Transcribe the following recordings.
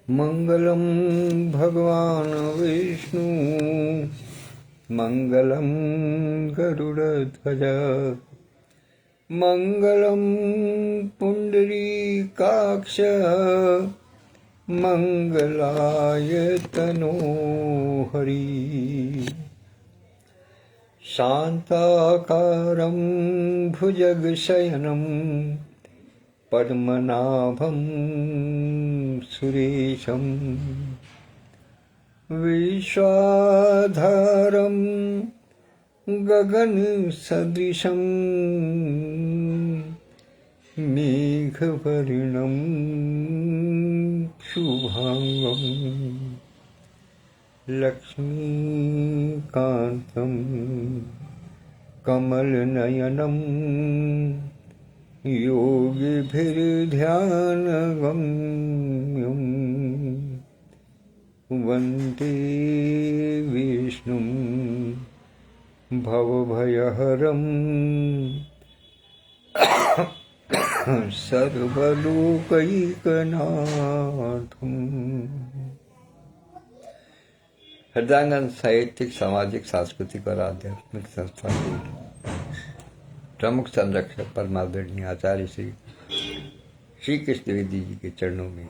मंगलम भगवान विष्णु मंगलम गरुड़ध्वज मंगलम पुंडरीकाक्ष मंगलाय तनो हरि शांताकारं भुजगशयनं पद्मनाभं सुरेशं विश्वाधारं गगनसदृशं मेघवर्णं शुभांगं लक्ष्मीकान्तं कमलनयनं योगिभिर्ध्यानगम्यं वन्दे विष्णुं भवभयहरं सर्वलोकैकनाथम्। हृदयाङ्गन साहित्यिक, सामाजिक, सांस्कृतिक और आध्यात्मिक संस्था के प्रमुख संरक्षक परमादरणीय आचार्य श्री कृष्ण द्विवेदी जी के चरणों में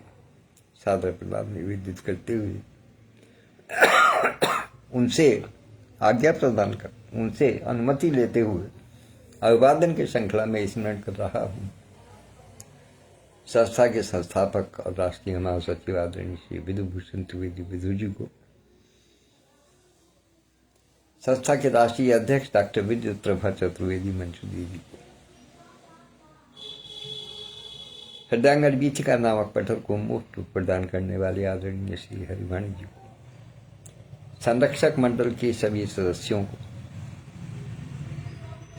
सादर प्रणाम निवेदित करते हुए उनसे आज्ञा प्रदान कर, उनसे अनुमति लेते हुए अभिवादन की श्रृंखला में स्मरण कर रहा हूँ संस्था के संस्थापक और राष्ट्रीय महासचिव आदरणीय श्री विधुभूषण त्रिवेदी विधु जी को, संस्था के राष्ट्रीय अध्यक्ष डॉक्टर विद्युत प्रभा चतुर्वेदी मंचुदी जी को, हृदयाङ्गन गीतिका नामक पठर को मुफ्त रूप प्रदान करने वाले आदरणीय श्री हरिवाणी जी को, संरक्षक मंडल के सभी सदस्यों को,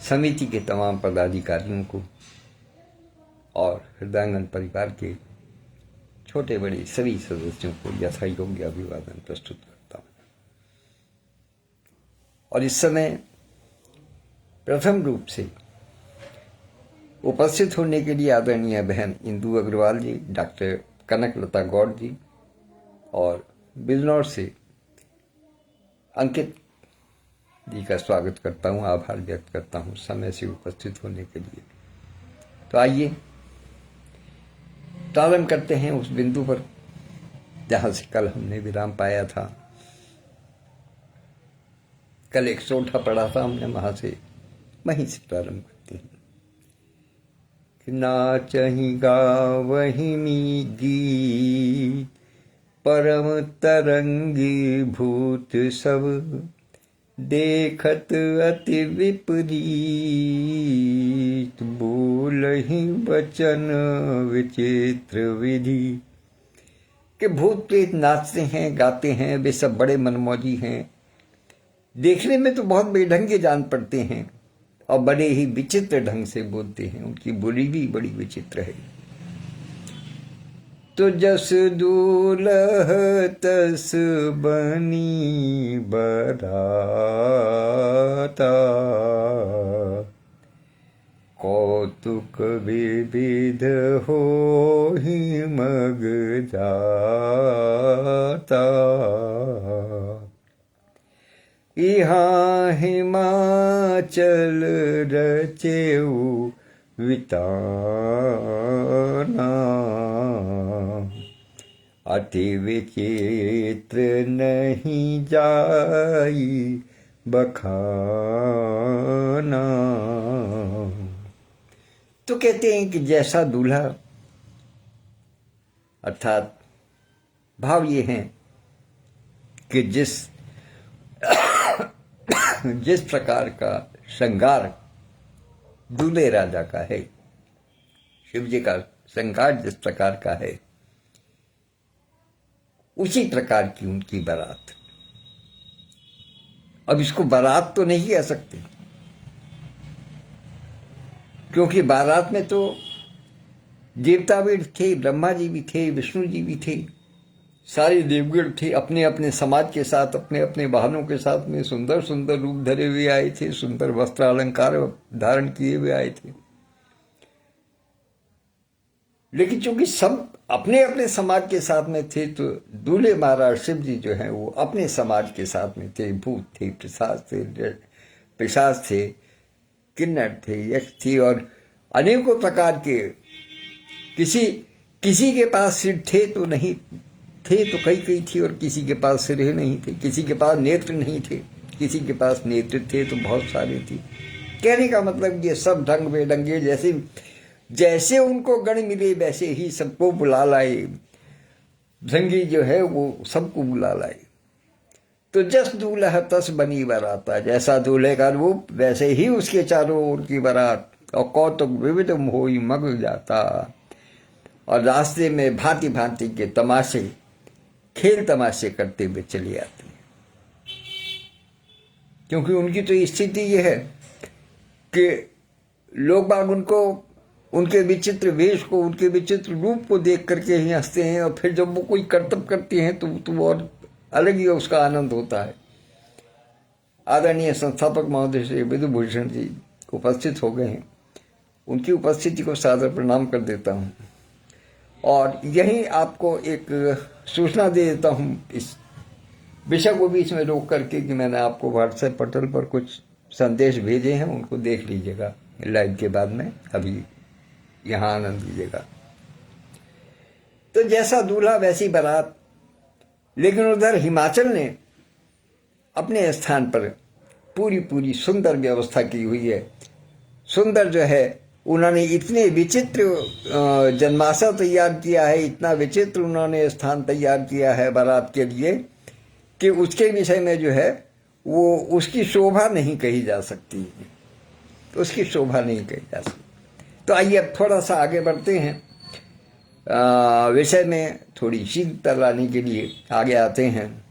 समिति के तमाम पदाधिकारियों को और हृदयाङ्गन परिवार के छोटे बड़े सभी सदस्यों को यथा योग्य अभिवादन प्रस्तुत करता हूँ। और इस समय प्रथम रूप से उपस्थित होने के लिए आदरणीय बहन इंदु अग्रवाल जी, डॉक्टर कनकलता गौड़ जी और बिजनौर से अंकित जी का स्वागत करता हूँ, आभार व्यक्त करता हूँ समय से उपस्थित होने के लिए। तो आइए प्रारंभ करते हैं उस बिंदु पर जहाँ से कल हमने विराम पाया था। कल एक सोठा पढ़ा था हमने, वहां से वहीं से प्रारंभ करते हैं। नाचहि गावहि गीत परम तरंगी भूत सब, देखत अति विपरीत बोलहि वचन विचित्र विधि। कि भूत प्रेत नाचते हैं, गाते हैं, वे सब बड़े मनमौजी हैं, देखने में तो बहुत बेढंगे जान पड़ते हैं और बड़े ही विचित्र ढंग से बोलते हैं, उनकी बोली भी बड़ी विचित्र है। तो जस दूल्ह तस बनी बराता, कौतुक विविध होहि मग जाता। यहाँ हिमाचल रचेऊ विताना, अति विचित्र नहीं जाई बखाना। तो कहते हैं कि जैसा दूल्हा, अर्थात भाव ये है कि जिस प्रकार का श्रृंगार दूल्हे राजा का है, शिव जी का श्रृंगार जिस प्रकार का है, उसी प्रकार की उनकी बारात। अब इसको बारात तो नहीं कह सकते, क्योंकि बारात में तो देवता भी थे, ब्रह्मा जी भी थे, विष्णु जी भी थे, सारे देवगण थे, अपने अपने समाज के साथ, अपने अपने वाहनों के साथ में सुंदर सुंदर रूप धरे हुए आए थे, सुंदर वस्त्र अलंकार धारण किए हुए आए थे। लेकिन चूंकि सब अपने अपने समाज के साथ में थे, तो दूल्हे महाराज शिव जी जो हैं वो अपने समाज के साथ में थे। भूत थे, पिशाच थे, किन्नर थे, यक्ष थे और अनेकों प्रकार के। किसी किसी के पास सिर थे तो नहीं थे तो कई थी, और किसी के पास सिर नहीं थे, किसी के पास नेत्र नहीं थे, किसी के पास नेत्र थे तो बहुत सारे थे। कहने का मतलब ये सब ढंग बेढंगे, जैसे जैसे उनको गण मिले वैसे ही सबको बुला लाए। भृंगी जो है वो सबको बुला लाए। तो जस दूल्हा तस बनी बाराता, जैसा दूल्हे का रूप वैसे ही उसके चारों ओर की बारात। और कौतुक विविध होई मग जाता, और रास्ते में भांति भांति के तमाशे, खेल तमाशे करते हुए चले आते हैं। क्योंकि उनकी तो स्थिति यह है कि लोग बाग उनको, उनके विचित्र वेश को, उनके विचित्र रूप को देख करके ही हंसते हैं, और फिर जब वो कोई कर्तव्य करते हैं तो और अलग ही उसका आनंद होता है। आदरणीय संस्थापक महोदय श्री विधुभूषण जी उपस्थित हो गए हैं, उनकी उपस्थिति को सादर प्रणाम कर देता हूँ। और यही आपको एक सूचना दे देता हूँ इस विषय को बीच में रोक करके कि मैंने आपको व्हाट्सएप पटल पर कुछ संदेश भेजे हैं, उनको देख लीजिएगा लाइव के बाद में, अभी यहाँ आनंद लीजिएगा। तो जैसा दूल्हा वैसी बारात। लेकिन उधर हिमाचल ने अपने स्थान पर पूरी सुंदर व्यवस्था की हुई है। सुंदर जो है, उन्होंने इतने विचित्र जन्माशा तैयार किया है, इतना विचित्र उन्होंने स्थान तैयार किया है बारात के लिए कि उसके विषय में जो है वो उसकी शोभा नहीं कही जा सकती, उसकी शोभा नहीं कही जा सकती। तो आइए अब थोड़ा सा आगे बढ़ते हैं, विषय में थोड़ी शीतलता लाने के लिए आगे आते हैं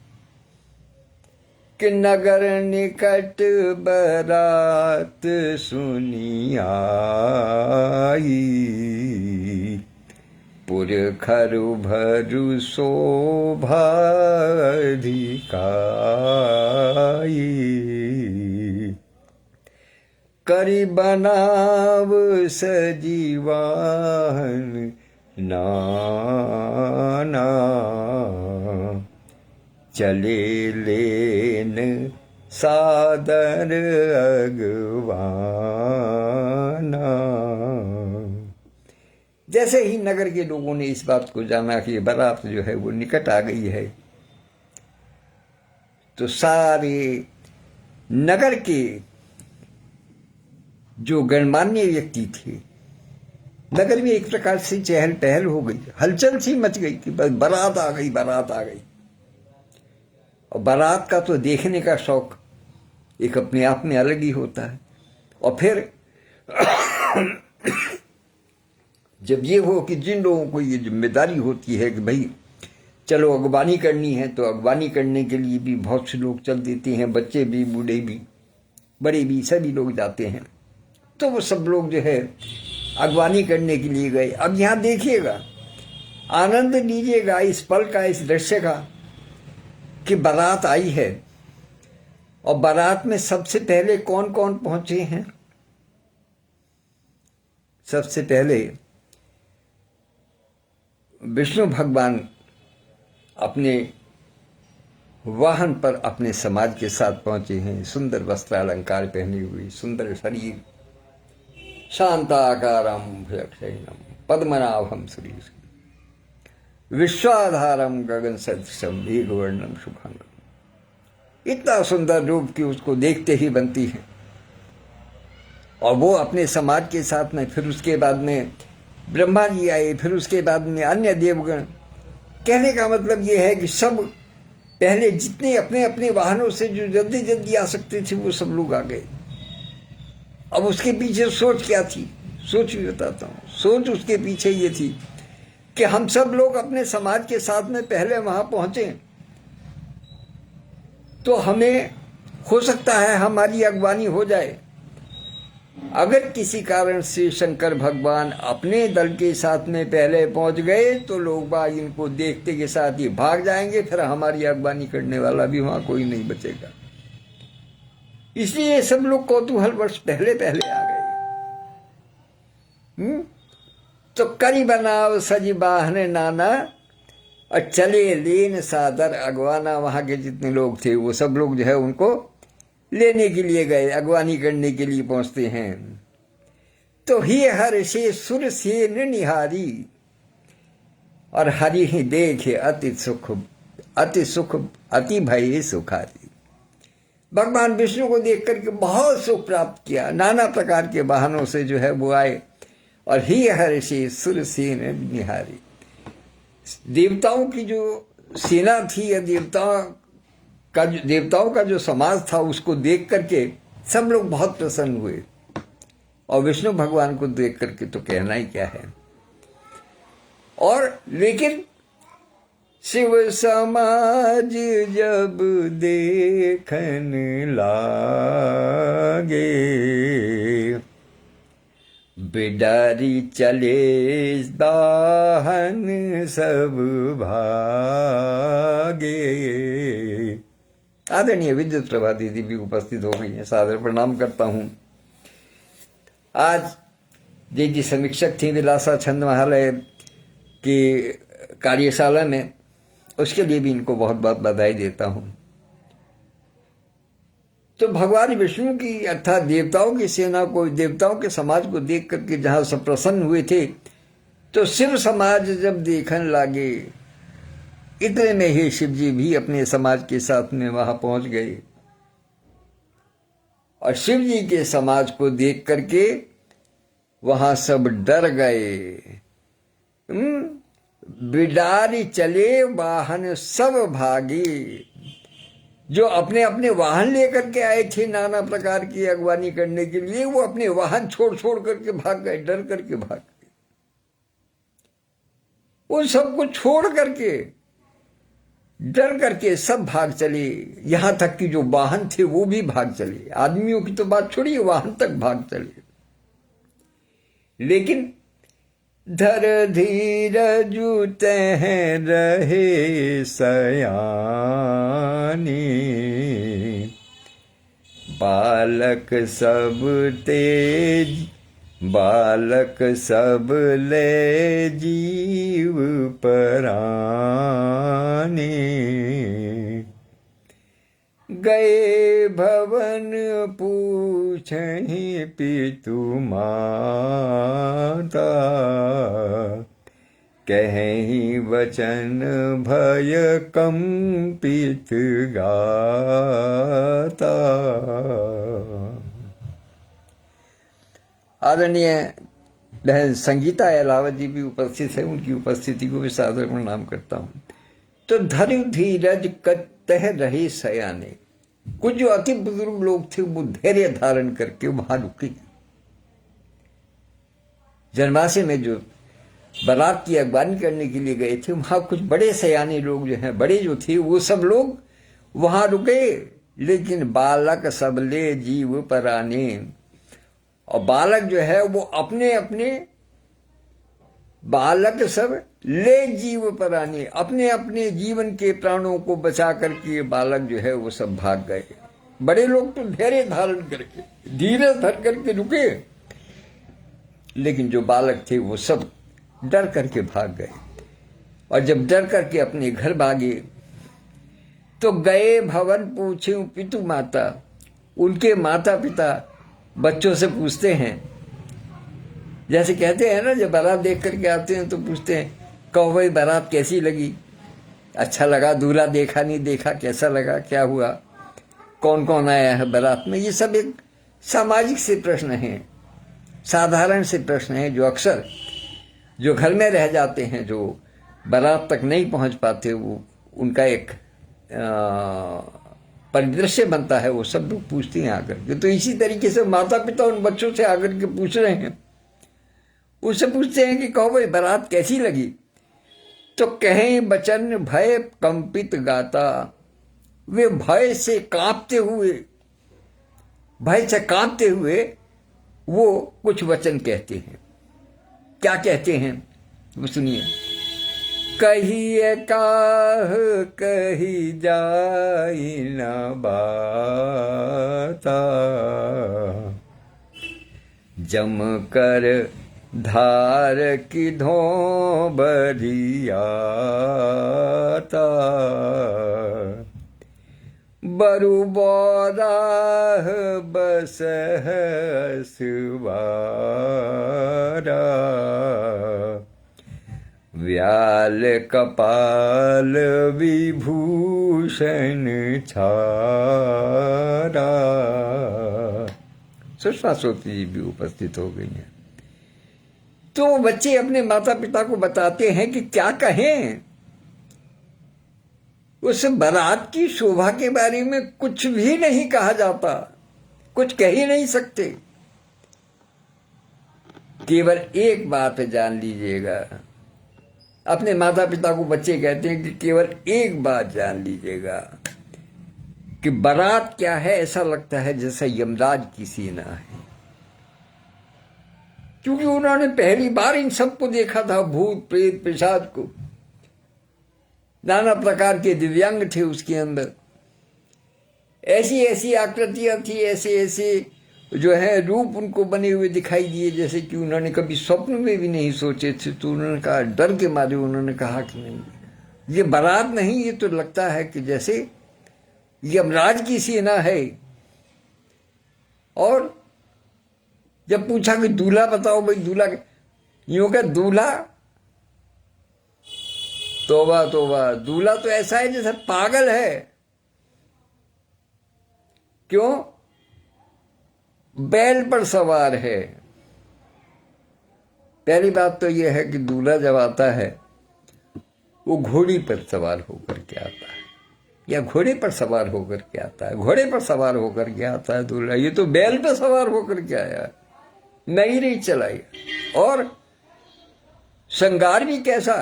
कि नगर निकट बरात सुनी आई, पुरखरु भरु शोभा अधिकाई, करी बनाव सजीवान नाना, चले लेन सादर अगवाना। जैसे ही नगर के लोगों ने इस बात को जाना कि बारात जो है वो निकट आ गई है, तो सारे नगर के जो गणमान्य व्यक्ति थे, नगर में एक प्रकार से चहल पहल हो गई, हलचल सी मच गई कि बस बारात आ गई, बारात आ गई। और बारात का तो देखने का शौक एक अपने आप में अलग ही होता है। और फिर जब ये हो कि जिन लोगों को ये जिम्मेदारी होती है कि भाई चलो अगवानी करनी है, तो अगवानी करने के लिए भी बहुत से लोग चल देते हैं, बच्चे भी, बूढ़े भी, बड़े भी, सभी लोग जाते हैं। तो वो सब लोग जो है अगवानी करने के लिए गए। अब यहाँ देखिएगा, आनंद लीजिएगा इस पल का, इस दृश्य का कि बारात आई है। और बारात में सबसे पहले कौन कौन पहुंचे हैं? सबसे पहले विष्णु भगवान अपने वाहन पर अपने समाज के साथ पहुंचे हैं, सुंदर वस्त्र अलंकार पहने हुए, सुंदर शरीर, शांताकारं भुजगशयनं पद्मनाभं सुरेशं, विश्वाधारं गगन सदृशं मेघवर्णं शुभांगं। इतना सुंदर रूप कि उसको देखते ही बनती है। और वो अपने समाज के साथ में, फिर उसके बाद में ब्रह्मा जी आए, फिर उसके बाद में अन्य देवगण। कहने का मतलब ये है कि सब पहले जितने अपने अपने वाहनों से जो जल्दी जल्दी आ सकते थे वो सब लोग आ गए। अब उसके पीछे सोच क्या थी? सोच भी बताता हूँ। सोच उसके पीछे ये थी कि हम सब लोग अपने समाज के साथ में पहले वहां पहुंचे, तो हमें हो सकता है हमारी अगवानी हो जाए। अगर किसी कारण से शंकर भगवान अपने दल के साथ में पहले पहुंच गए तो लोग बाग इनको देखते के साथ ही भाग जाएंगे, फिर हमारी अगवानी करने वाला भी वहां कोई नहीं बचेगा। इसलिए सब लोग कौतूहल वर्ष पहले पहले आ गए। तो करी बनाव सजी बाहने नाना, और चले लेन सादर अगवाना। वहां के जितने लोग थे वो सब लोग जो है उनको लेने के लिए गए, अगवानी करने के लिए पहुंचते हैं। तो ही हर से सुर से निहारी, और हरि ही देखे अति सुख, अति सुख अति भय सुखारी। भगवान विष्णु को देख करके बहुत सुख प्राप्त किया। नाना प्रकार के वाहनों से जो है वो आए, और ही हर से सुर से निहारी। देवताओं की जो सेना थी या देवताओं का जो समाज था उसको देख करके सब लोग बहुत प्रसन्न हुए, और विष्णु भगवान को देख करके तो कहना ही क्या है। और लेकिन शिव समाज जब देखन लागे, बिडारी चले दाहन सब भागे। आदरणीय विद्युत प्रभा दीदी भी उपस्थित हो गई है, सादर प्रणाम करता हूं। आज जी समीक्षक थी विलासा छंद महालय की कार्यशाला में, उसके लिए भी इनको बहुत बहुत बधाई देता हूं। तो भगवान विष्णु की अर्थात देवताओं की सेना को, देवताओं के समाज को देख करके जहां सब प्रसन्न हुए थे, तो शिव समाज जब देखने लागे, इतने में ही शिव जी भी अपने समाज के साथ में वहां पहुंच गए, और शिव जी के समाज को देख करके वहां सब डर गए। बिडारी चले वाहन सब भागे। जो अपने अपने वाहन लेकर के आए थे नाना प्रकार की अगवानी करने के लिए, वो अपने वाहन छोड़ छोड़ करके भाग गए, डर करके भाग गए। उन सबको छोड़ करके, डर करके सब भाग चले। यहां तक कि जो वाहन थे वो भी भाग चले। आदमियों की तो बात छोड़िए, वाहन तक भाग चले। लेकिन धर धीरज तह रहे सयानी, बालक सब तेज, बालक सब ले जीव परानी। गए भवन पूछहि पितु माता, कहीं वचन भय कंपित गाता। आदरणीय बहन संगीता अलावत जी भी उपस्थित है, उनकी उपस्थिति को भी सादर प्रणाम करता हूं। तो धर धीरज कतह रहे सयाने। कुछ जो अति बुजुर्ग लोग थे वो धैर्य धारण करके वहां रुके। जनवासी में जो बारात की अगवानी करने के लिए गए थे, वहां कुछ बड़े सयाने लोग जो हैं, बड़े जो थे वो सब लोग वहां रुके। लेकिन बालक सब ले जीव पराने, और बालक जो है वो अपने अपने, बालक सब ले जीव पराने, अपने अपने जीवन के प्राणों को बचा करके बालक जो है वो सब भाग गए। बड़े लोग तो धैर्य धारण करके, धीरज धर करके रुके, लेकिन जो बालक थे वो सब डर करके भाग गए। और जब डर करके अपने घर भागे, तो गए भवन पूछे पितु माता। उनके माता पिता बच्चों से पूछते हैं, जैसे कहते हैं ना, जब बारात देख करके आते हैं तो पूछते हैं, कहो भाई बारात कैसी लगी, अच्छा लगा, दूल्हा देखा नहीं देखा, कैसा लगा, क्या हुआ, कौन कौन आया है बारात में। ये सब एक सामाजिक से प्रश्न है, साधारण से प्रश्न है, जो अक्सर जो घर में रह जाते हैं, जो बारात तक नहीं पहुंच पाते, वो उनका एक परिदृश्य बनता है, वो सब लोग पूछते हैं आकर के। तो इसी तरीके से माता पिता उन बच्चों से आकर के पूछ रहे हैं, उससे पूछते हैं कि कहो भाई बारात कैसी लगी। तो कहें बचन भय कंपित गाता। वे भय से कांपते हुए वो कुछ वचन कहते हैं। क्या कहते हैं वो सुनिए। कहिए काह कही जाई न बाता, जम कर धार की धो बरियाता बरु बोराह बसहसवारा व्याल कपाल विभूषण छारा। सुषमा सूत्री जी भी उपस्थित हो गई हैं। तो बच्चे अपने माता पिता को बताते हैं कि क्या कहें। उस बारात की शोभा के बारे में कुछ भी नहीं कहा जाता, कुछ कह ही नहीं सकते। केवल एक बात जान लीजिएगा, अपने माता पिता को बच्चे कहते हैं कि केवल एक बात जान लीजिएगा कि बारात क्या है, ऐसा लगता है जैसा यमराज की सेना है। क्योंकि उन्होंने पहली बार इन सबको देखा था, भूत प्रेत पिशाच को। नाना प्रकार के दिव्यांग थे उसके अंदर, ऐसी ऐसी आकृतियां थी, ऐसे ऐसे जो है रूप उनको बने हुए दिखाई दिए जैसे कि उन्होंने कभी स्वप्न में भी नहीं सोचे थे। तो उन्होंने कहा, डर के मारे उन्होंने कहा कि नहीं, ये बारात नहीं, ये तो लगता है कि जैसे यमराज की सेना है। और जब पूछा कि दूल्हा बताओ भाई, दूल्हा, यूं क्या दूल्हा, तोबा तोबा, दूल्हा तो ऐसा है जैसे पागल है। क्यों? बैल पर सवार है। पहली बात तो यह है कि दूल्हा जब आता है वो घोड़ी पर सवार होकर के आता है, या घोड़े पर सवार होकर के आता है। घोड़े पर सवार होकर के आता है दूल्हा, ये तो बैल पर सवार होकर के आया, नहीं रही चलाई। और श्रृंगार भी कैसा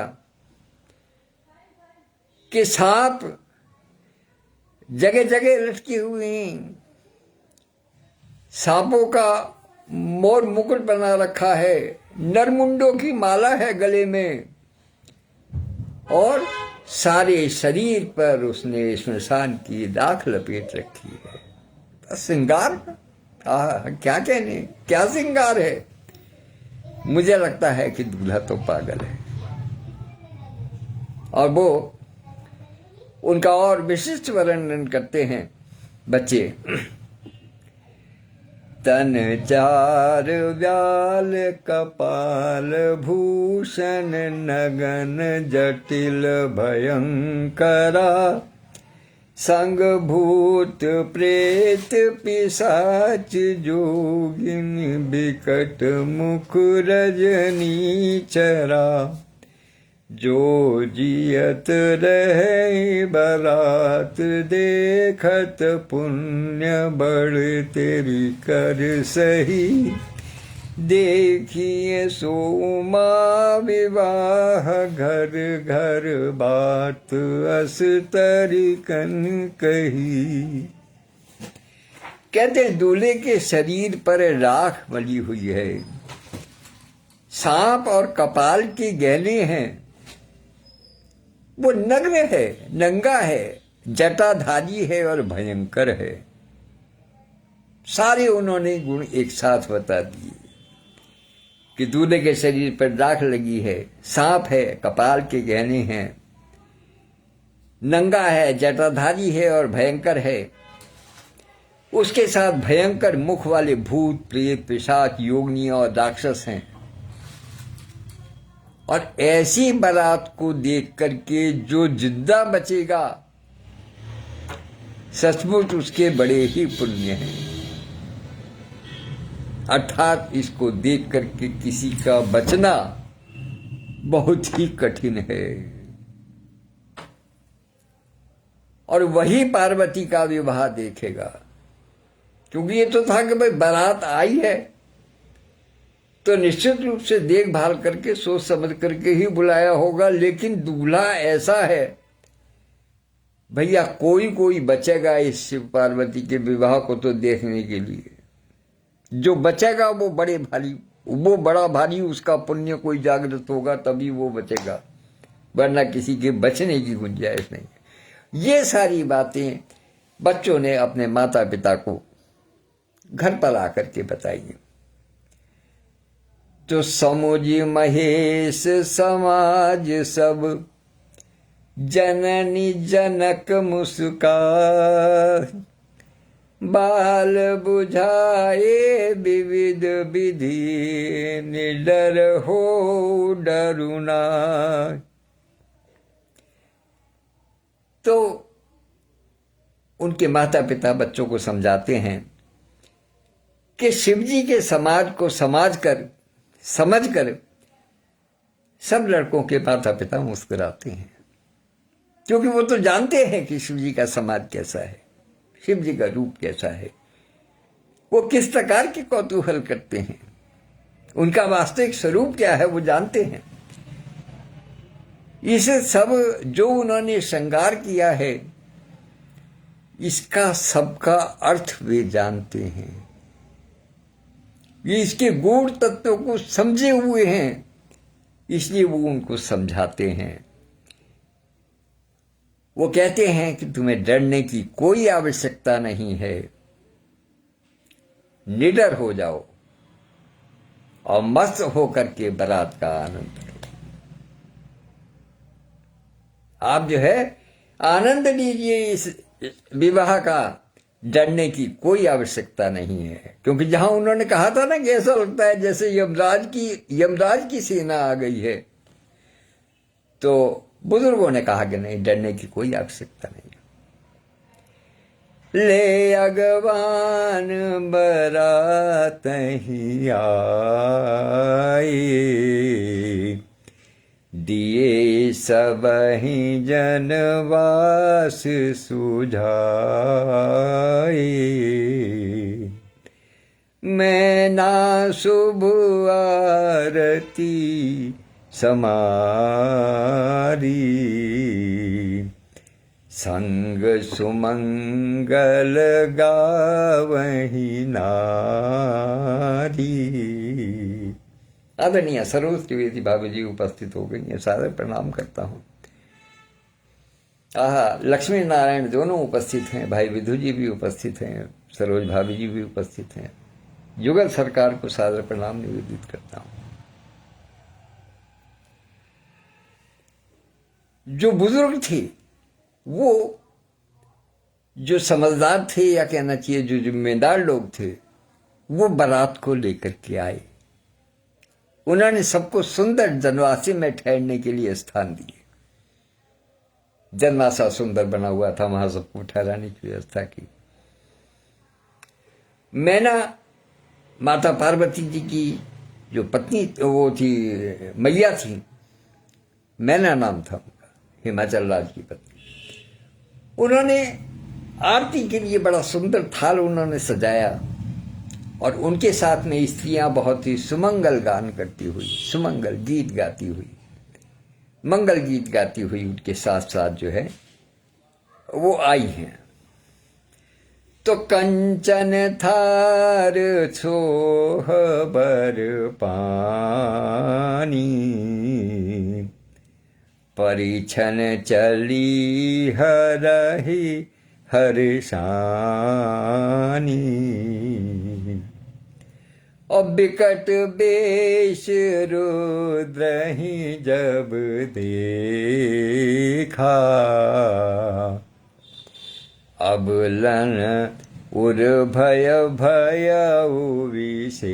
कि सांप जगह जगह लटके हुए हैं, सांपों का मोर मुकुट बना रखा है, नरमुंडों की माला है गले में, और सारे शरीर पर उसने श्मशान की दाख लपेट रखी है। श्रृंगार, क्या कहने, क्या श्रृंगार है। मुझे लगता है कि दूल्हा तो पागल है। और वो उनका और विशिष्ट वर्णन करते हैं बच्चे। तन चार व्याल कपाल भूषण नगन जटिल भयंकरा संग भूत प्रेत पिशाच जोगिन बिकट मुख रजनी चरा जो जियत रहे बारात देखत पुण्य बढ़ तेरी कर सही देखिए सोमा विवाह घर घर बात अस्तरिकन कही। कहते दूल्हे के शरीर पर राख मली हुई है, सांप और कपाल के गहने हैं, वो नग्न है, नंगा है, जटाधारी है और भयंकर है। सारे उन्होंने गुण एक साथ बता दिए कि दूल्हे के शरीर पर राख लगी है, सांप है, कपाल के गहने हैं, नंगा है, जटाधारी है और भयंकर है। उसके साथ भयंकर मुख वाले भूत प्रेत पिशाच योगिनियां और राक्षस हैं। और ऐसी बारात को देख करके जो जिंदा बचेगा सचमुच उसके बड़े ही पुण्य हैं। अर्थात इसको देख करके किसी का बचना बहुत ही कठिन है। और वही पार्वती का विवाह देखेगा, क्योंकि ये तो था कि भाई बारात आई है तो निश्चित रूप से देखभाल करके सोच समझ करके ही बुलाया होगा। लेकिन दूल्हा ऐसा है भैया, कोई कोई बचेगा इस शिव पार्वती के विवाह को तो देखने के लिए। जो बचेगा वो बड़ा भारी उसका पुण्य कोई जागृत होगा तभी वो बचेगा, वरना किसी के बचने की गुंजाइश नहीं। ये सारी बातें बच्चों ने अपने माता पिता को घर पर आकर के बताई। तो समुझ महेश समाज सब, जननी जनक मुस्का, बाल बुझाए विविध विधि, निडर हो डरुना। तो उनके माता पिता बच्चों को समझाते हैं कि शिवजी के समाज को समझकर सब लड़कों के माता पिता मुस्कुराते हैं, क्योंकि वो तो जानते हैं कि शिवजी का समाज कैसा है, शिवजी का रूप कैसा है, वो किस प्रकार के कौतूहल करते हैं, उनका वास्तविक स्वरूप क्या है वो जानते हैं। इसे सब जो उन्होंने श्रृंगार किया है, इसका सबका अर्थ वे जानते हैं, ये इसके गूढ़ तत्वों को समझे हुए हैं, इसलिए वो उनको समझाते हैं। वो कहते हैं कि तुम्हें डरने की कोई आवश्यकता नहीं है, निडर हो जाओ और मस्त होकर के बारात का आनंद लो। आप जो है आनंद लीजिए इस विवाह का, डरने की कोई आवश्यकता नहीं है। क्योंकि जहां उन्होंने कहा था ना कि ऐसा लगता है जैसे यमराज की सेना आ गई है, तो बुजुर्गों ने कहा कि नहीं, डरने की कोई आवश्यकता नहीं। ले अगवान बरात ही आए, दिए सबहि जनवास सुझाए, मैं ना शुभ आरती समारी, संग सुमंगल गावहि नारी। आदरणीय सरोज त्रिवेदी भाभी जी उपस्थित हो गई हैं, सादर प्रणाम करता हूँ। लक्ष्मी नारायण दोनों उपस्थित हैं, भाई विधु जी भी उपस्थित हैं, सरोज भाभी जी भी उपस्थित हैं। युगल सरकार को सादर प्रणाम निवेदित करता हूँ। जो बुजुर्ग थे, वो जो समझदार थे, या कहना चाहिए जो जिम्मेदार लोग थे, वो बारात को लेकर के आए। उन्होंने सबको सुंदर जनवासी में ठहरने के लिए स्थान दिए। जनवासा सुंदर बना हुआ था, वहां सबको ठहराने की व्यवस्था की। मैना माता पार्वती जी की जो पत्नी वो थी, मैया थी, मैना नाम था उनका, हिमाचल राज की पत्नी। उन्होंने आरती के लिए बड़ा सुंदर थाल उन्होंने सजाया, और उनके साथ में स्त्रियां बहुत ही सुमंगल गान करती हुई, सुमंगल गीत गाती हुई, मंगल गीत गाती हुई उनके साथ साथ जो है वो आई हैं। तो कंचन थार छोह बर पानी, परिछन चली हरहि हर्षानी, और बिकट बेश रुद्रहि जब देखा, अबलन उर भय विशेखा।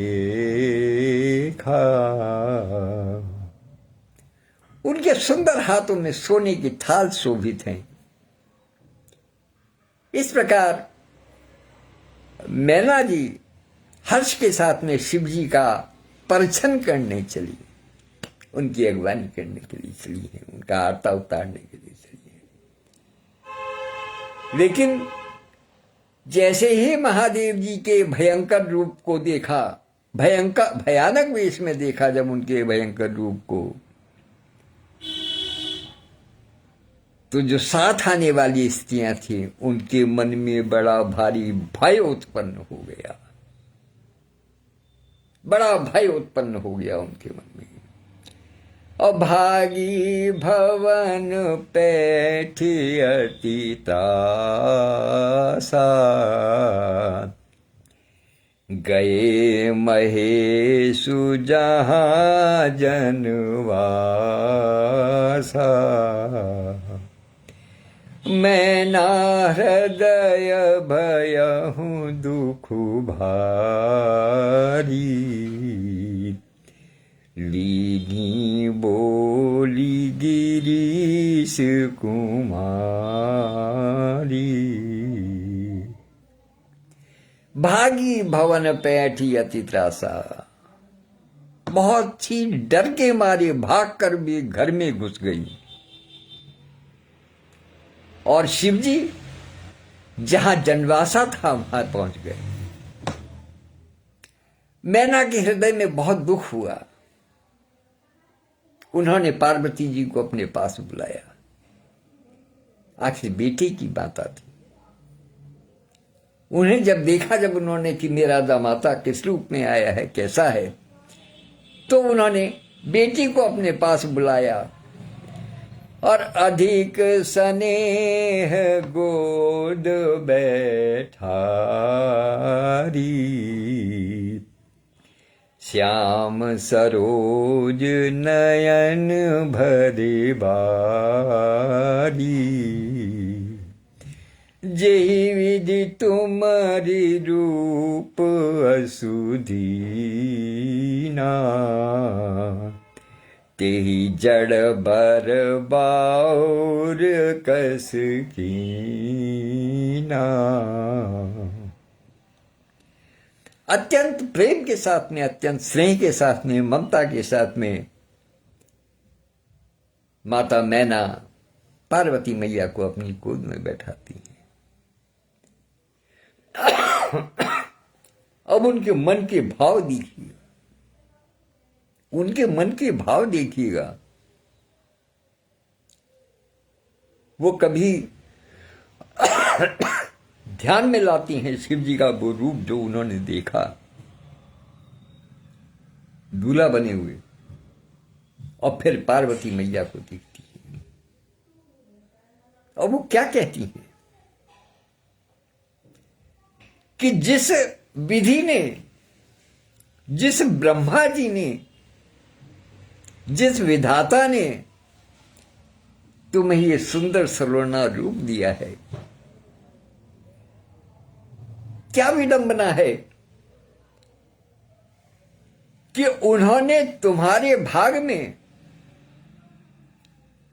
उनके सुंदर हाथों में सोने की थाल शोभित हैं। इस प्रकार मैना जी हर्ष के साथ में शिव जी का परिछन करने चली, उनकी अगवानी करने के लिए चली है, उनका आरता उतारने के लिए चली है। लेकिन जैसे ही महादेव जी के भयंकर रूप को देखा, भयानक वेश में देखा जब उनके भयंकर रूप को, तो जो साथ आने वाली स्त्रियां थी, उनके मन में बड़ा भारी भय उत्पन्न हो गया, बड़ा भय उत्पन्न हो गया उनके मन में। अभागी भवन पैठी अति त्रासा, गए महेशु जहाँ जनवासा, मैं ना हृदय भयहु दुख भारी, लीनी बोली गिरीश कुमारी। भागी भवन पैठी अति त्रासा, बहुत ही डर के मारे भागकर भी घर में घुस गई। और शिवजी जहां जनवासा था वहां पहुंच गए। मैना के हृदय में बहुत दुख हुआ। उन्होंने पार्वती जी को अपने पास बुलाया। आखिर बेटे की बात थी। उन्हें जब देखा, जब उन्होंने कि मेरा दामाता किस रूप में आया है, कैसा है, तो उन्होंने बेटी को अपने पास बुलाया और अधिक स्नेह गोद बैठारी, श्याम सरोज नयन भरे बारी, जेहि विधि तुम्हारी रूप असुदीना, तेहि जड़ बर बाउर कस कीना। अत्यंत प्रेम के साथ में, अत्यंत स्नेह के साथ में, ममता के साथ में माता मैना पार्वती मैया को अपनी गोद में बैठाती है। अब उनके मन के भाव देखिए, उनके मन के भाव देखिएगा। वो कभी ध्यान में लाती हैं शिव जी का वो रूप जो उन्होंने देखा दूल्हा बने हुए, और फिर पार्वती मैया को देखती है। और वो क्या कहती हैं कि जिस विधि ने, जिस ब्रह्मा जी ने, जिस विधाता ने तुम्हें ये सुंदर सलोना रूप दिया है, क्या विडंबना है कि उन्होंने तुम्हारे भाग में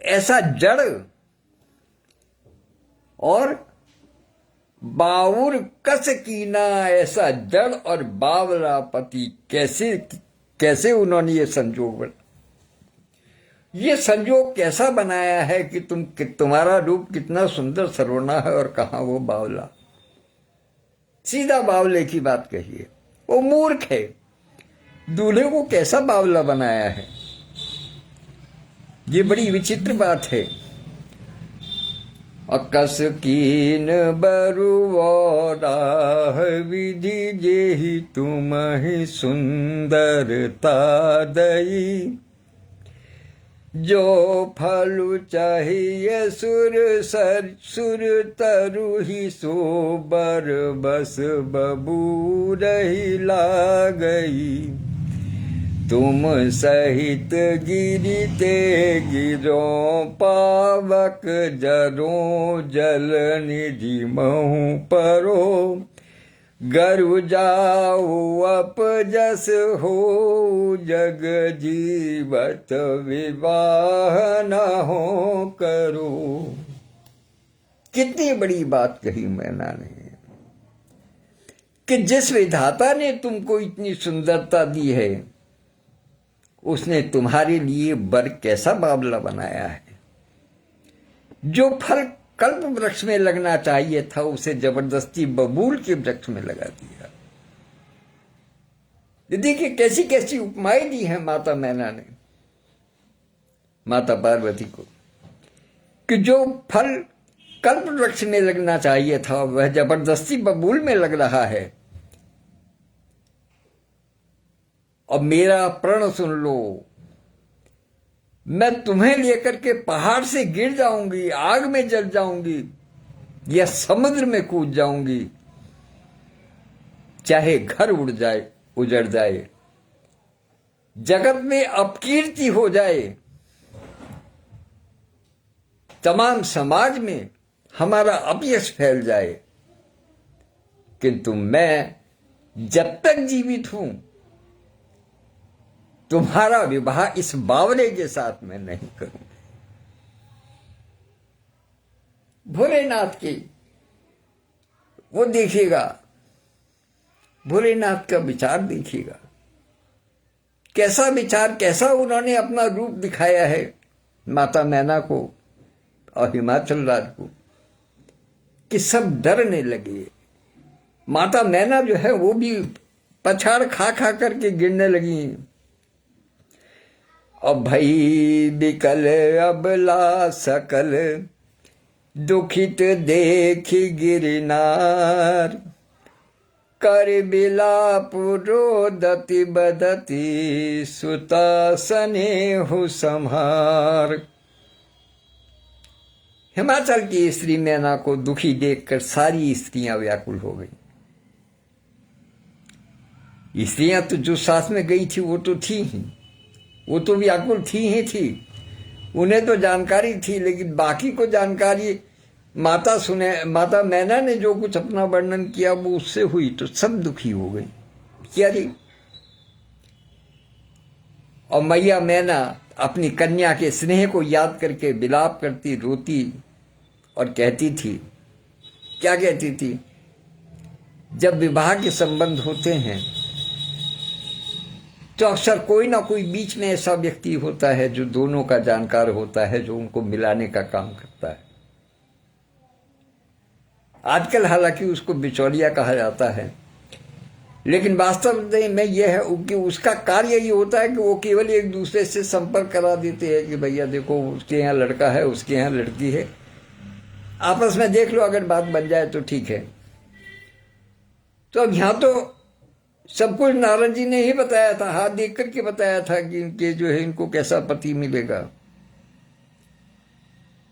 ऐसा जड़ और बाउर कस कीना, ऐसा जड़ और बावला पति कैसे उन्होंने ये संजोग बना, ये संजोग कैसा बनाया है कि तुम्हारा रूप कितना सुंदर सरोना है और कहां वो बावला। सीधा बावले की बात कहिए, वो मूर्ख है। दूल्हे को कैसा बावला बनाया है, ये बड़ी विचित्र बात है। अकस कीन बरुवोराह विधि जेहि तुम्हि सुंदरता दई, जो फलु चाहिए सुर तरु ही सो बर बस बबूरहि लागई, तुम सहित गिरिते गिरो पावक जरो जल निधि महु परो, गरु जाऊ अपजस हो जग जीवत विवाह न हो करो। कितनी बड़ी बात कही मैना ने कि जिस विधाता ने तुमको इतनी सुंदरता दी है, उसने तुम्हारे लिए वर कैसा बावला बनाया है। जो फल कल्प वृक्ष में लगना चाहिए था, उसे जबरदस्ती बबूल के वृक्ष में लगा दिया। देखिए कैसी कैसी उपमाएं दी है माता मैना ने माता पार्वती को, कि जो फल कल्प वृक्ष में लगना चाहिए था वह जबरदस्ती बबूल में लग रहा है। अब मेरा प्रण सुन लो, मैं तुम्हें लेकर के पहाड़ से गिर जाऊंगी, आग में जल जाऊंगी या समुद्र में कूद जाऊंगी, चाहे घर उड़ जाए, उजड़ जाए, जगत में अपकीर्ति हो जाए, तमाम समाज में हमारा अपयश फैल जाए, किंतु मैं जब तक जीवित हूं तुम्हारा विवाह इस बावले के साथ मैं नहीं करूं। भोलेनाथ की वो देखिएगा, भोलेनाथ का विचार देखिएगा, कैसा विचार, कैसा उन्होंने अपना रूप दिखाया है माता मैना को और हिमाचल राज को, कि सब डरने लगे। माता मैना जो है वो भी पछाड़ खा खा करके गिरने लगी। अब भई बिकल अबला सकल, दुखित देखी गिरनार, कर बिलाप रोदति बदति, सुता स्नेहु संहार। हिमाचल की स्त्री मैना को दुखी देखकर सारी स्त्रियां व्याकुल हो गई। स्त्रियां तो जो साथ में गई थी वो तो थी ही, वो तो व्याकुल थी ही थी, उन्हें तो जानकारी थी, लेकिन बाकी को जानकारी माता मैना ने जो कुछ अपना वर्णन किया वो उससे हुई, तो सब दुखी हो गई। क्या जी? और मैया मैना अपनी कन्या के स्नेह को याद करके विलाप करती, रोती और कहती थी, क्या कहती थी? जब विवाह के संबंध होते हैं तो अक्सर कोई ना कोई बीच में ऐसा व्यक्ति होता है जो दोनों का जानकार होता है, जो उनको मिलाने का काम करता है। आजकल हालांकि उसको बिचौलिया कहा जाता है, लेकिन वास्तव में यह है कि उसका कार्य ये होता है कि वो केवल एक दूसरे से संपर्क करा देते हैं कि भैया देखो उसके यहाँ लड़का है, उसके यहाँ लड़की है, आपस में देख लो, अगर बात बन जाए तो ठीक है। तो अब यहाँ तो सब कुछ नारद जी ने ही बताया था, हाथ देख करके बताया था कि इनके जो है इनको कैसा पति मिलेगा।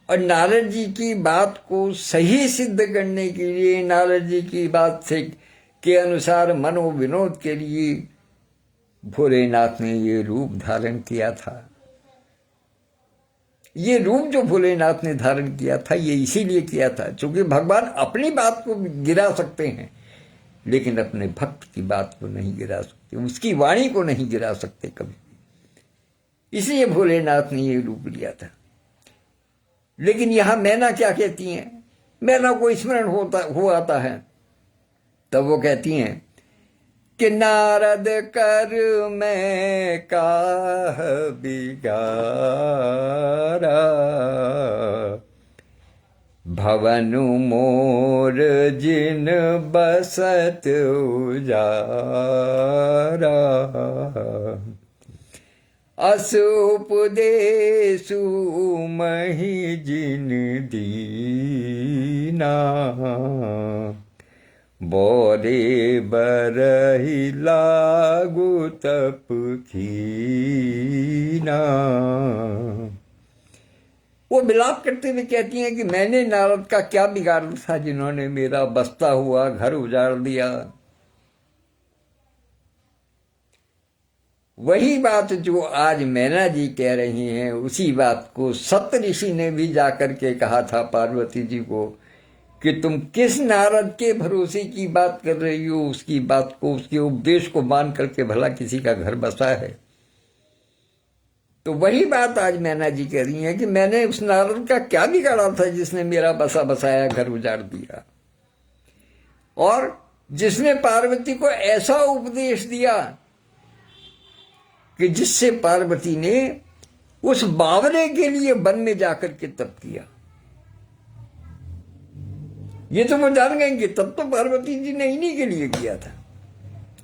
और नारद जी की बात को सही सिद्ध करने के लिए, नारद जी की बात से के अनुसार मनोविनोद के लिए भोलेनाथ ने ये रूप धारण किया था। ये रूप जो भोलेनाथ ने धारण किया था ये इसीलिए किया था क्योंकि भगवान अपनी बात को गिरा सकते हैं, लेकिन अपने भक्त की बात को नहीं गिरा सकते, उसकी वाणी को नहीं गिरा सकते कभी। इसलिए भोलेनाथ ने ये रूप लिया था। लेकिन यहां मैना क्या कहती हैं? मैना को स्मरण हो आता है, तब वो कहती हैं कि नारद कर मैं काह बिगारा, भवन मोर जिन बसत उजारा, अस उपदेशु महि जिन दीना, बोरे बरहि लागु तप कीना। वो विलाप करते हुए कहती हैं कि मैंने नारद का क्या बिगाड़ा था जिन्होंने मेरा बसता हुआ घर उजाड़ दिया। वही बात जो आज मैना जी कह रही हैं, उसी बात को सप्त ऋषि ने भी जाकर के कहा था पार्वती जी को कि तुम किस नारद के भरोसे की बात कर रही हो, उसकी बात को, उसके उपदेश को मान करके भला किसी का घर बसा है। तो वही बात आज मैना जी कह रही है कि मैंने उस नारद का क्या बिगाड़ा था जिसने मेरा बसा बसाया घर उजाड़ दिया, और जिसने पार्वती को ऐसा उपदेश दिया कि जिससे पार्वती ने उस बावले के लिए वन में जाकर के तप किया। ये तो वो जान गए कि तब तो पार्वती जी ने इन्हीं के लिए किया था,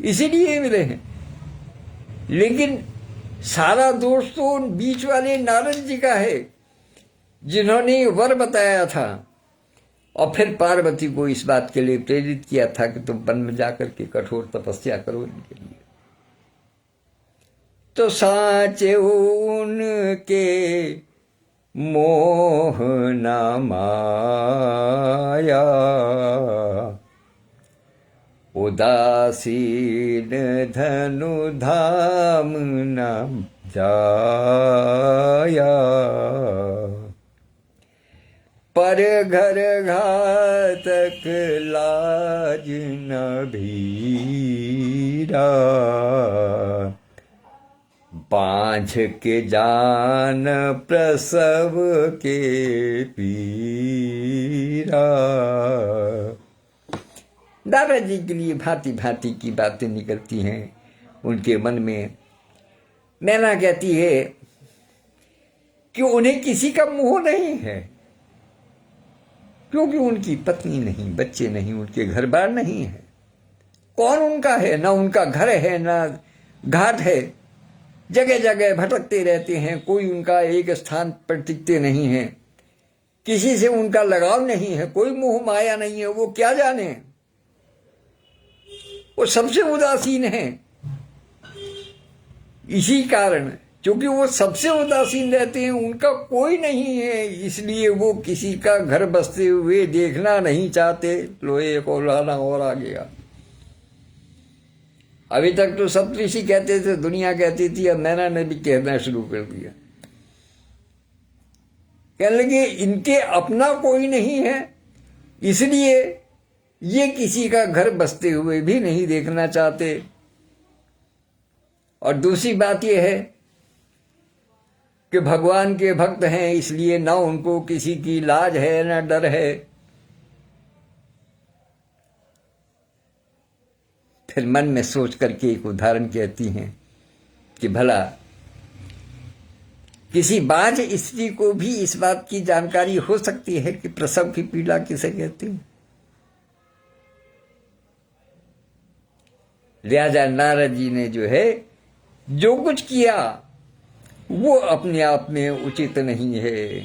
इसीलिए मिले हैं। लेकिन सारा दोष तो उन बीच वाले नारद जी का है जिन्होंने वर बताया था और फिर पार्वती को इस बात के लिए प्रेरित किया था कि तुम वन में जाकर के कठोर तपस्या करो इनके लिए। तो साचे उनके मोह न माया, उदासीन धनु धाम न जाया, पर घर घातक लाज न भीरा, बाँझ के जान प्रसव के पीरा। दादाजी के लिए भांति भांति की बातें निकलती हैं उनके मन में। नैना कहती है कि उन्हें किसी का मोह नहीं है, क्योंकि उनकी पत्नी नहीं, बच्चे नहीं, उनके घर बार नहीं है। कौन उनका है? ना उनका घर है, ना घाट है। जगह जगह भटकते रहते हैं, कोई उनका एक स्थान पर टिकते नहीं है, किसी से उनका लगाव नहीं है, कोई मोह माया नहीं है। वो क्या जाने, वो सबसे उदासीन है। इसी कारण, क्योंकि वो सबसे उदासीन रहते हैं, उनका कोई नहीं है, इसलिए वो किसी का घर बसते हुए देखना नहीं चाहते। लो एक औलाना और आ गया। अभी तक तो सप्तऋषि कहते थे, दुनिया कहती थी, अब नैना ने भी कहना शुरू कर दिया। कहने लगे इनके अपना कोई नहीं है, इसलिए ये किसी का घर बसते हुए भी नहीं देखना चाहते। और दूसरी बात यह है कि भगवान के भक्त हैं, इसलिए ना उनको किसी की लाज है ना डर है। फिर मन में सोच करके एक उदाहरण कहती हैं कि भला किसी बाँझ स्त्री को भी इस बात की जानकारी हो सकती है कि प्रसव की पीड़ा किसे कहती है। लिहाजा नारद जी ने जो है जो कुछ किया वो अपने आप में उचित नहीं है।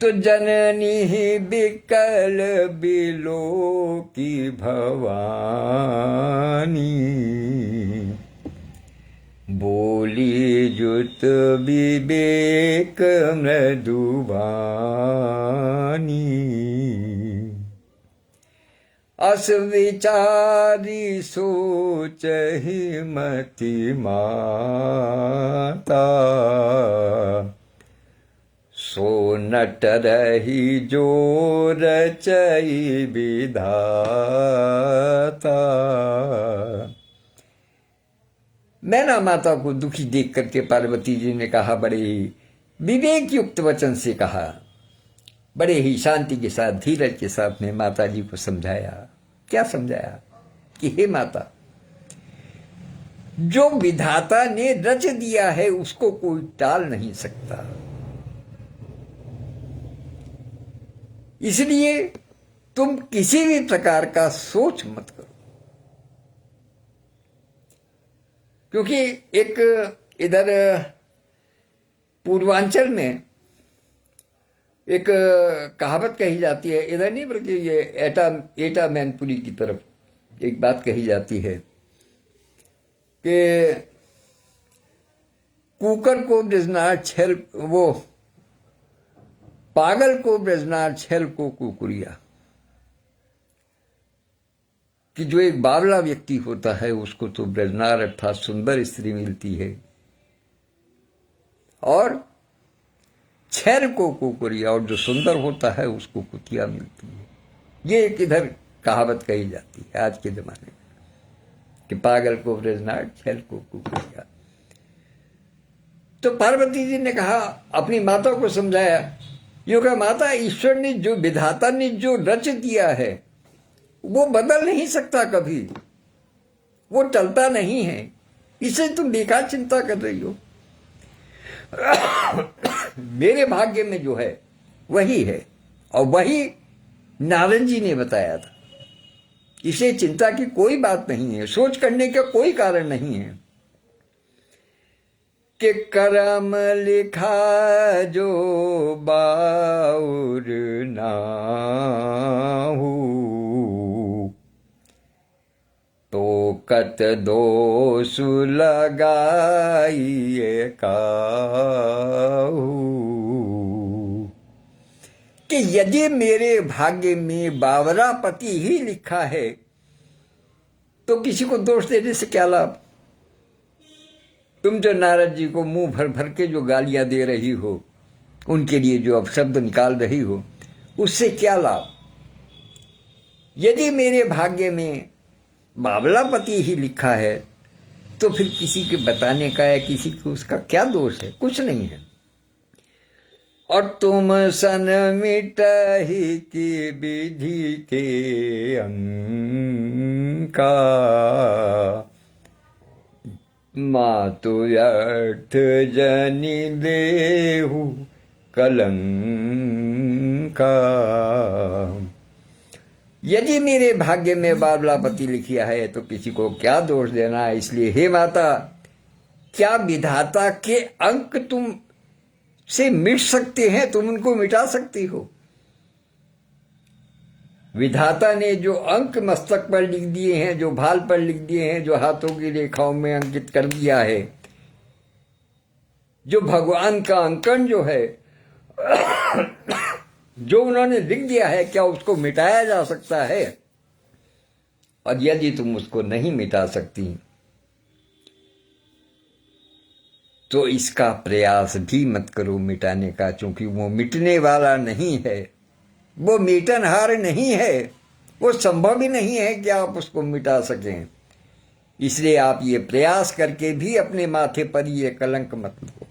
तो जननी बिकल बिलो की भवानी, बोली जुत विवेक मृदुवानी, अस विचारी सोच ही मति माता, सो नट रही जो रचई विधाता। मैना माता को दुखी देख करके पार्वती जी ने कहा, बड़े ही विवेक युक्त वचन से कहा, बड़े ही शांति के साथ धीरज के साथ में माता जी को समझाया। क्या समझाया कि हे माता, जो विधाता ने रच दिया है उसको कोई टाल नहीं सकता, इसलिए तुम किसी भी प्रकार का सोच मत करो। क्योंकि एक इधर पूर्वांचल में एक कहावत कही जाती है, इधर नहीं बल्कि ये एटा मैनपुरी की तरफ एक बात कही जाती है कि कुकर को ब्रजनार छेल, वो पागल को ब्रजनार छेल को कुकुरिया, कि जो एक बावला व्यक्ति होता है उसको तो ब्रजनार अर्थात सुंदर स्त्री मिलती है, और छेल को कुकुरिया, और जो सुंदर होता है उसको कुतिया मिलती है। ये एक इधर कहावत कही जाती है आज के जमाने में कि पागल को ब्रजनार, छेल को कुकुरिया। तो पार्वती जी ने कहा, अपनी माता को समझाया, यो कहा, माता ईश्वर ने जो विधाता ने जो रच दिया है वो बदल नहीं सकता कभी, वो टलता नहीं है, इसे तुम बेकार चिंता कर रही हो। मेरे भाग्य में जो है वही है, और वही नारद जी ने बताया था। इसे चिंता की कोई बात नहीं है, सोच करने का कोई कारण नहीं है कि कर्म लिखा जो बाउर नाहू, तो कत दोष लगाइए काहू। कि यदि मेरे भाग्य में बावरापति ही लिखा है तो किसी को दोष देने से क्या लाभ। तुम जो नारद जी को मुंह भर भर के जो गालियां दे रही हो, उनके लिए जो अपशब्द निकाल रही हो, उससे क्या लाभ। यदि मेरे भाग्य में बावलापति ही लिखा है तो फिर किसी के बताने का या किसी को उसका क्या दोष है, कुछ नहीं है। और तुम सन मिटहि की विधि के अंका, मातु व्यर्थ जनि देहु कलंका। यदि मेरे भाग्य में बावलापति लिखा है तो किसी को क्या दोष देना है। इसलिए हे माता, क्या विधाता के अंक तुम से मिट सकते हैं? तुम उनको मिटा सकती हो? विधाता ने जो अंक मस्तक पर लिख दिए हैं, जो भाल पर लिख दिए हैं, जो हाथों की रेखाओं में अंकित कर दिया है, जो भगवान का अंकन जो है जो उन्होंने लिख दिया है, क्या उसको मिटाया जा सकता है? और यदि तुम उसको नहीं मिटा सकती तो इसका प्रयास भी मत करो मिटाने का, क्योंकि वो मिटने वाला नहीं है, वो मिटनहार नहीं है, वो संभव ही नहीं है कि आप उसको मिटा सकें। इसलिए आप ये प्रयास करके भी अपने माथे पर ये कलंक मत लो।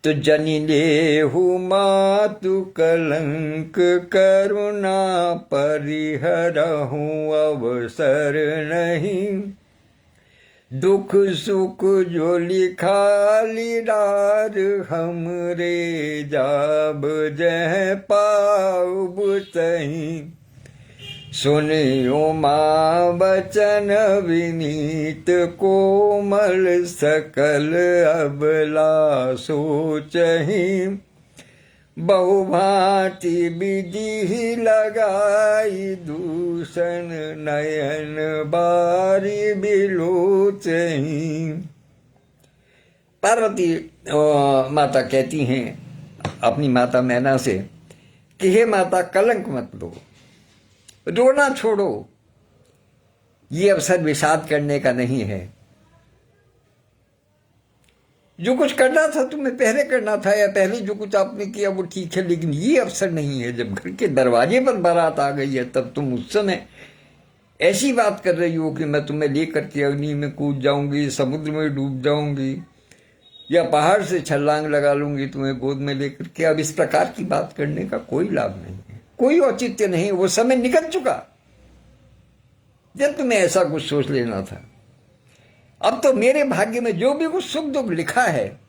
तो जनि लेहु मातु कलंक, करुणा परिहरहु अवसर नहीं। दुख सुख जो लिखा लीलार, हमरे जाब जह पाउब तहीं। सुनियो माँ वचन विनीत, कोमल सकल अबला सोचहि। बहुभांति विधि लगाई, दूषण नयन बारी बिलोचहि। पार्वती माता कहती हैं अपनी माता मैना से कि हे माता, कलंक मत लो, रोना छोड़ो। ये अवसर विषाद करने का नहीं है। जो कुछ करना था तुम्हें पहले करना था, या पहले जो कुछ आपने किया वो ठीक है, लेकिन ये अवसर नहीं है। जब घर के दरवाजे पर बारात आ गई है तब तुम उस समय ऐसी बात कर रही हो कि मैं तुम्हें लेकर के अग्नि में कूद जाऊंगी, समुद्र में डूब जाऊंगी, या पहाड़ से छलांग लगा लूंगी तुम्हें गोद में लेकर के। अब इस प्रकार की बात करने का कोई लाभ नहीं है, कोई औचित्य नहीं। वो समय निकल चुका जब तुम्हें ऐसा कुछ सोच लेना था। अब तो मेरे भाग्य में जो भी कुछ सुख दुख लिखा है,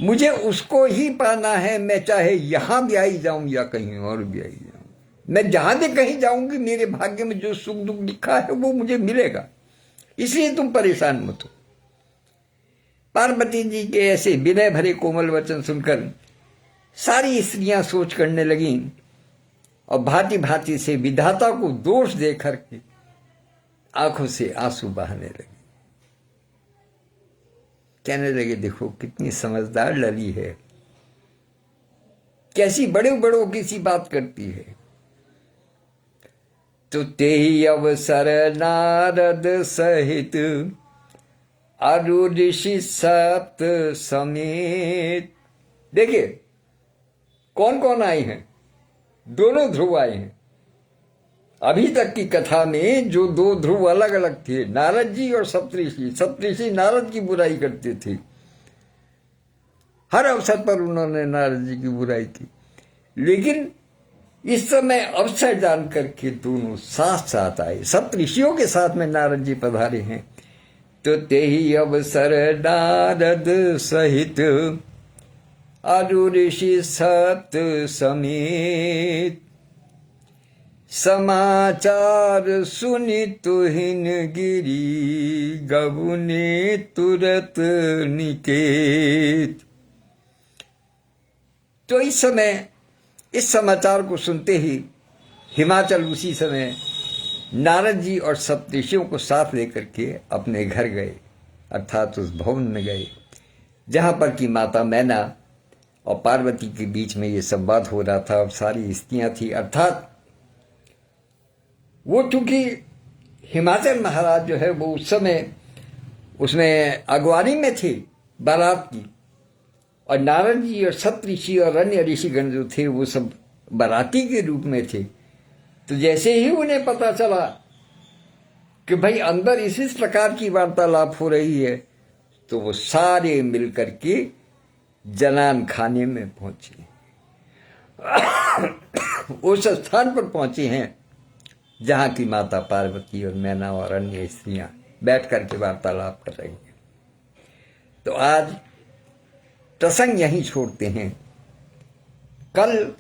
मुझे उसको ही पाना है। मैं चाहे यहां भी आई जाऊं या कहीं और भी आई जाऊं, मैं जहां भी कहीं जाऊंगी, मेरे भाग्य में जो सुख दुख लिखा है वो मुझे मिलेगा। इसलिए तुम परेशान मत हो। पार्वती जी के ऐसे विनय भरे कोमल वचन सुनकर सारी स्त्रियां सोच करने लगीं और भांति भांति से विधाता को दोष देकर के आंखों से आंसू बहाने लगे। कहने लगे, देखो कितनी समझदार लली है, कैसी बड़े बड़ों की सी बात करती है। तो तेहि अवसर नारद सहित, अरु ऋषि सप्त समेत। देखिए कौन कौन आए हैं, दोनों ध्रुव आए हैं। अभी तक की कथा में जो दो ध्रुव अलग अलग थे, नारद जी और सप्तऋषि। सप्तऋषि नारद की बुराई करते थे, हर अवसर पर उन्होंने नारद जी की बुराई की। लेकिन इस समय अवसर जान करके दोनों साथ साथ आए, सप्तऋषियों के साथ में नारद जी पधारे हैं। तो तेहि अवसर नारद सहित, अरु ऋषि सप्त समेत। समाचार सुनि तुहिन गिरी, गबुने तुरत निकेत। तो इस समय इस समाचार को सुनते ही हिमाचल उसी समय नारद जी और सप्तऋषियों को साथ लेकर के अपने घर गए, अर्थात उस भवन में गए जहां पर कि माता मैना और पार्वती के बीच में ये संवाद हो रहा था और सारी स्त्रियां थी। अर्थात वो चूंकि हिमाचल महाराज जो है वो उस समय उसमें अगवानी में थे बारात की, और नारद जी और सप्त ऋषि और अन्य ऋषिगण जो थे वो सब बाराती के रूप में थे। तो जैसे ही उन्हें पता चला कि भाई अंदर इस प्रकार की वार्तालाप हो रही है, तो वो सारे मिलकर के जनान खाने में पहुंचे। उस स्थान पर पहुंचे हैं जहां की माता पार्वती और मैना और अन्य स्त्रियां बैठ करके वार्तालाप कर रही हैं। तो आज प्रसंग यहीं छोड़ते हैं। कल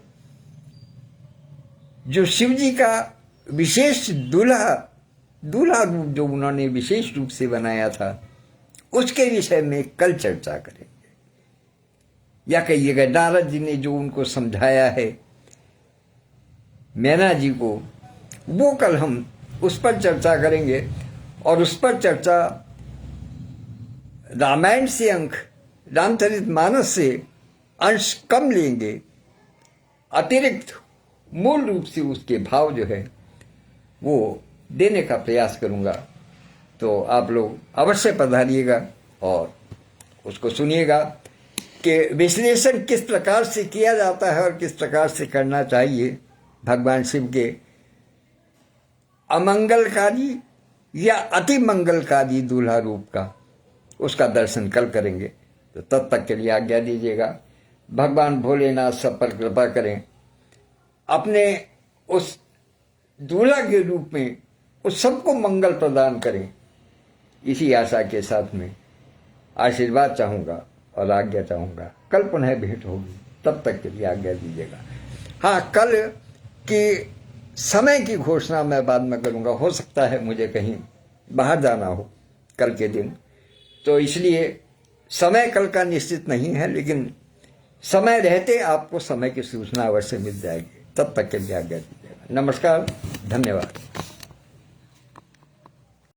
जो शिव जी का विशेष दूल्हा रूप जो उन्होंने विशेष रूप से बनाया था, उसके विषय में कल चर्चा करेंगे। या कहिएगा नारद जी ने जो उनको समझाया है मैना जी को, वो कल हम उस पर चर्चा करेंगे। और उस पर चर्चा रामायण से अंक, रामचरितमानस से अंश कम लेंगे, अतिरिक्त मूल रूप से उसके भाव जो है वो देने का प्रयास करूंगा। तो आप लोग अवश्य पधारिएगा और उसको सुनिएगा कि विश्लेषण किस प्रकार से किया जाता है और किस प्रकार से करना चाहिए भगवान शिव के अमंगलकारी या अति मंगलकारी दूल्हा रूप का। उसका दर्शन कल करेंगे। तो तब तक के लिए आज्ञा दीजिएगा। भगवान भोलेनाथ सब पर कृपा करें, अपने उस दूल्हा के रूप में उस सबको मंगल प्रदान करें। इसी आशा के साथ में आशीर्वाद चाहूँगा और आज्ञा चाहूँगा। कल पुनः भेंट होगी, तब तक के लिए आज्ञा दीजिएगा। हाँ, कल की समय की घोषणा मैं बाद में करूँगा। हो सकता है मुझे कहीं बाहर जाना हो कल के दिन, तो इसलिए समय कल का निश्चित नहीं है, लेकिन समय रहते आपको समय की सूचना अवश्य मिल जाएगी। तब तक के लिए आज्ञा दीजिएगा। नमस्कार, धन्यवाद।